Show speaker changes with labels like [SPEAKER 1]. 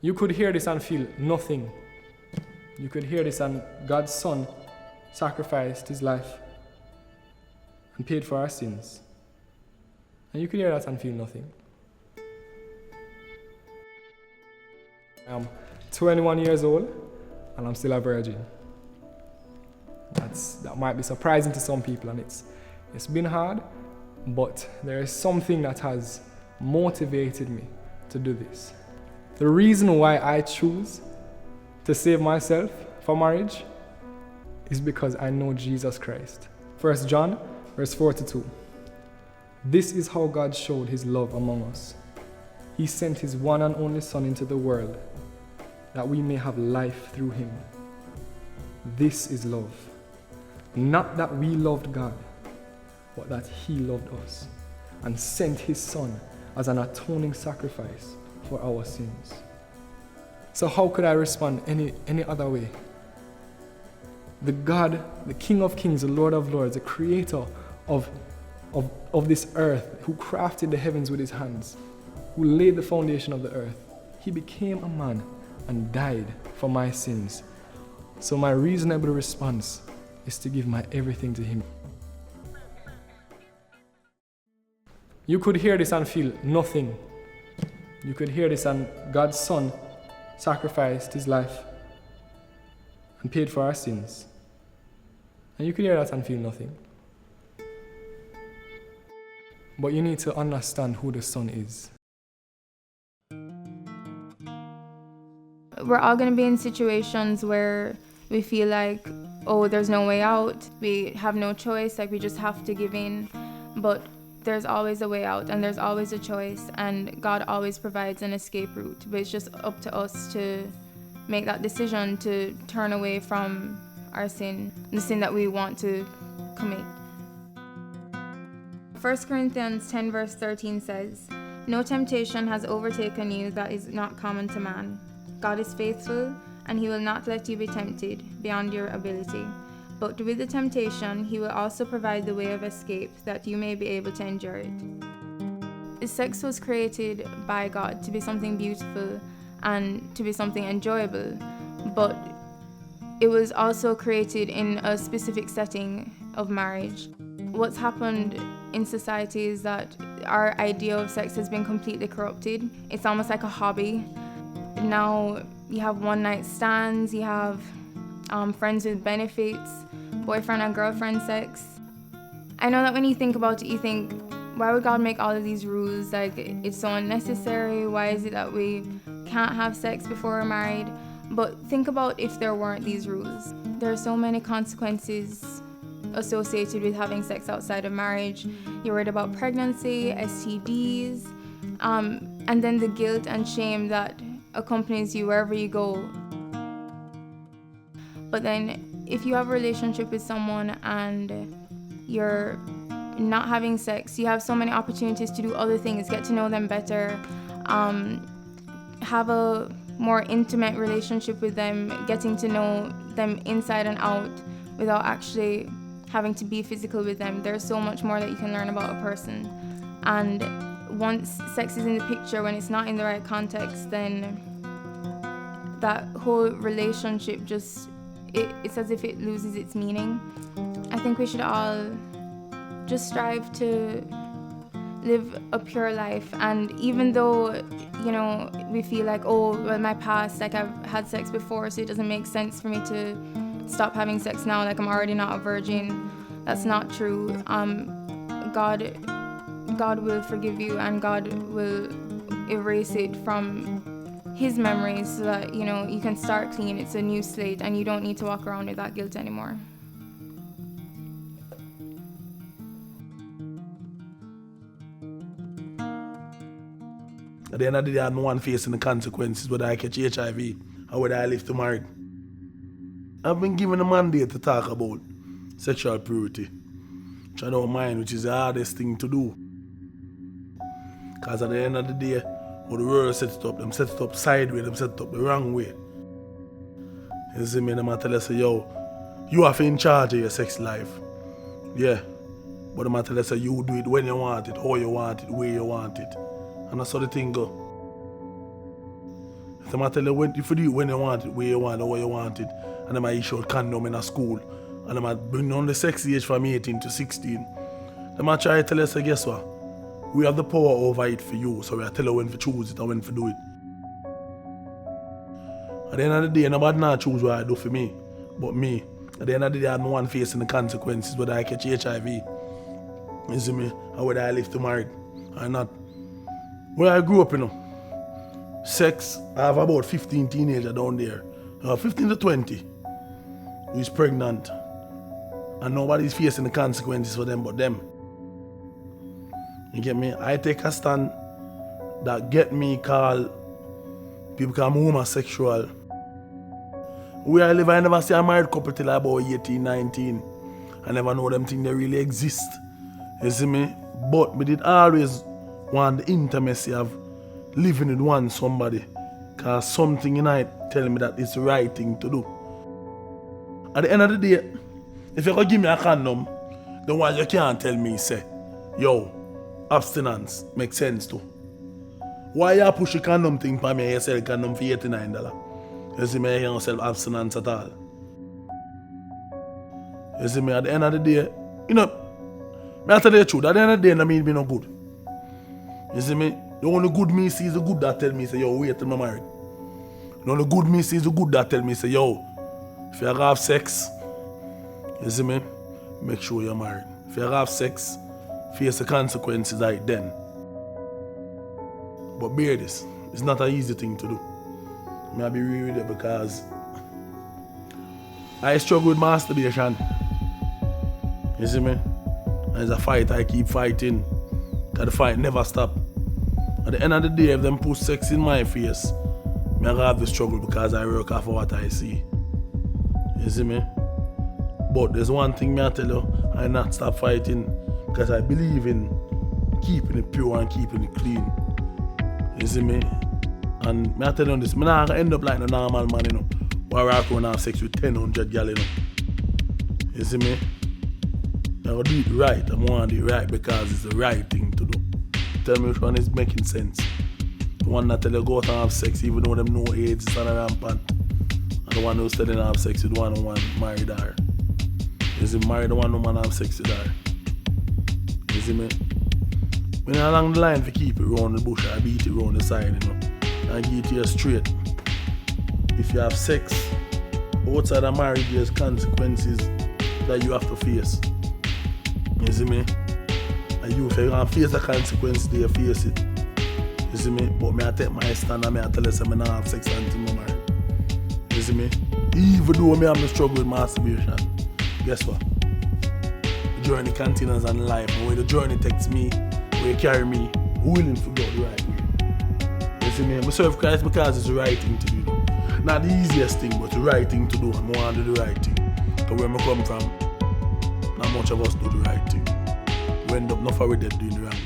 [SPEAKER 1] You could hear this and feel nothing. You could hear this and God's Son sacrificed his life and paid for our sins. And you could hear that and feel nothing. I am 21 years old and I'm still a virgin. That might be surprising to some people, and it's been hard, but there is something that has motivated me to do this. The reason why I choose to save myself for marriage is because I know Jesus Christ. 1 John, verse 42. This is how God showed his love among us. He sent his one and only Son into the world that we may have life through him. This is love. Not that we loved God, but that he loved us and sent his Son as an atoning sacrifice for our sins. So how could I respond any other way? The God, the King of Kings, the Lord of Lords, the creator of this earth, who crafted the heavens with his hands, who laid the foundation of the earth, he became a man and died for my sins. So my reasonable response is to give my everything to him. You could hear this and feel nothing. You could hear this and God's Son sacrificed his life and paid for our sins. And you could hear that and feel nothing. But you need to understand who the Son is.
[SPEAKER 2] We're all going to be in situations where we feel like, oh, there's no way out. We have no choice, like we just have to give in. But there's always a way out, and there's always a choice, and God always provides an escape route. But it's just up to us to make that decision to turn away from our sin, the sin that we want to commit. 1 Corinthians 10 verse 13 says, "No temptation has overtaken you that is not common to man. God is faithful, and he will not let you be tempted beyond your ability. But with the temptation, he will also provide the way of escape that you may be able to endure it." Sex was created by God to be something beautiful and to be something enjoyable, but it was also created in a specific setting of marriage. What's happened in society is that our idea of sex has been completely corrupted. It's almost like a hobby. Now you have one-night stands, you have friends with benefits, boyfriend and girlfriend sex. I know that when you think about it, you think, why would God make all of these rules? Like, it's so unnecessary. Why is it that we can't have sex before we're married? But think about if there weren't these rules. There are so many consequences associated with having sex outside of marriage. You're worried about pregnancy, STDs, and then the guilt and shame that accompanies you wherever you go. But then if you have a relationship with someone and you're not having sex, you have so many opportunities to do other things, get to know them better, have a more intimate relationship with them, getting to know them inside and out without actually having to be physical with them. There's so much more that you can learn about a person. And once sex is in the picture, when it's not in the right context, then that whole relationship it's as if it loses its meaning. I think we should all just strive to live a pure life, and even though, we feel like, oh, well, my past, like I've had sex before, so it doesn't make sense for me to stop having sex now, like I'm already not a virgin. That's not true. God will forgive you, and God will erase it from his memories so that, you can start clean. It's a new slate, and you don't need to walk around with that guilt anymore.
[SPEAKER 3] At the end of the day, I'm the one facing the consequences, whether I catch HIV or whether I live to marry. I've been given a mandate to talk about sexual purity, which I don't mind, which is the hardest thing to do. Because at the end of the day, when the world sets it up, them set it up sideways, them set it up the wrong way. You see me, them tell us, yo, you are in charge of your sex life. Yeah, but them tell us, you do it when you want it, how you want it, where you want it. And that's how the thing go. Them I tell you if you do it when you want it, where you want it, or where you want it. And them I issue out condom in a school. And them I bring down the sex age from 18 to 16. Them I try to tell you, say, guess what? We have the power over it for you. So we tell you when to choose it and when to do it. At the end of the day, nobody not choose what I do for me. But me. At the end of the day, I'm the one facing the consequences, whether I catch HIV, you see me, or whether I live to married or not. Where I grew up, you know, sex, I have about 15 teenagers down there, 15 to 20, who is pregnant, and nobody's facing the consequences for them but them. You get me? I take a stand that get me called, people call me homosexual. Where I live, I never see a married couple till about 18, 19. I never know them things they really exist. You see me? But we did always want the intimacy of living with one somebody. Because something in it tell me that it's the right thing to do. At the end of the day, if you could give me a condom, then why you can't tell me, say, yo, abstinence makes sense too. Why you push a condom thing for me and you sell a condom for $89? You see me, I don't sell abstinence at all. You see me, at the end of the day, you know, I tell you the truth, at the end of the day, I mean me no good. You see me, the only good me see is the good that tell me, say, yo, wait till I'm married. The only good me see is the good that tell me, say, yo, if you have sex, you see me, make sure you're married. If you have sex, face the consequences right then. But bear this, it's not an easy thing to do. I'll be real with it because I struggle with masturbation. You see me? And it's a fight, I keep fighting. Because the fight never stop. At the end of the day, if them put sex in my face, I have the struggle because I work off of what I see. You see me? But there's one thing I tell you, I not stop fighting because I believe in keeping it pure and keeping it clean. You see me? And I tell you this, I'm not going to end up like a normal man, you know, where I can have sex with 1,000 girls, you know. You see me? I'm going to do it right. I'm going to do it right because it's the right thing to do. Tell me which one is making sense. The one that tell you go out and have sex even though them know AIDS is not rampant. And the one who's telling you have sex with one who want married her. You see, marry the one who want to have sex with her. You see me? When you're along the line, if you keep it around the bush, I beat it around the side, you know. And give it to you straight. If you have sex outside of marriage, there's consequences that you have to face. You see me? And you, if you can't face the consequences, you face it. You see me? But me I take my stand and me I tell you I don't have sex until I'm married. You see me? Even though me have to struggle with masturbation, guess what? The journey continues on life. And when the journey takes me, where it carry me, willing to go the right way. You see me? I serve Christ because it's the right thing to do. Not the easiest thing, but the right thing to do. I want to do the right thing. Because where I come from, not much of us do the right thing. We end up not already doing the wrong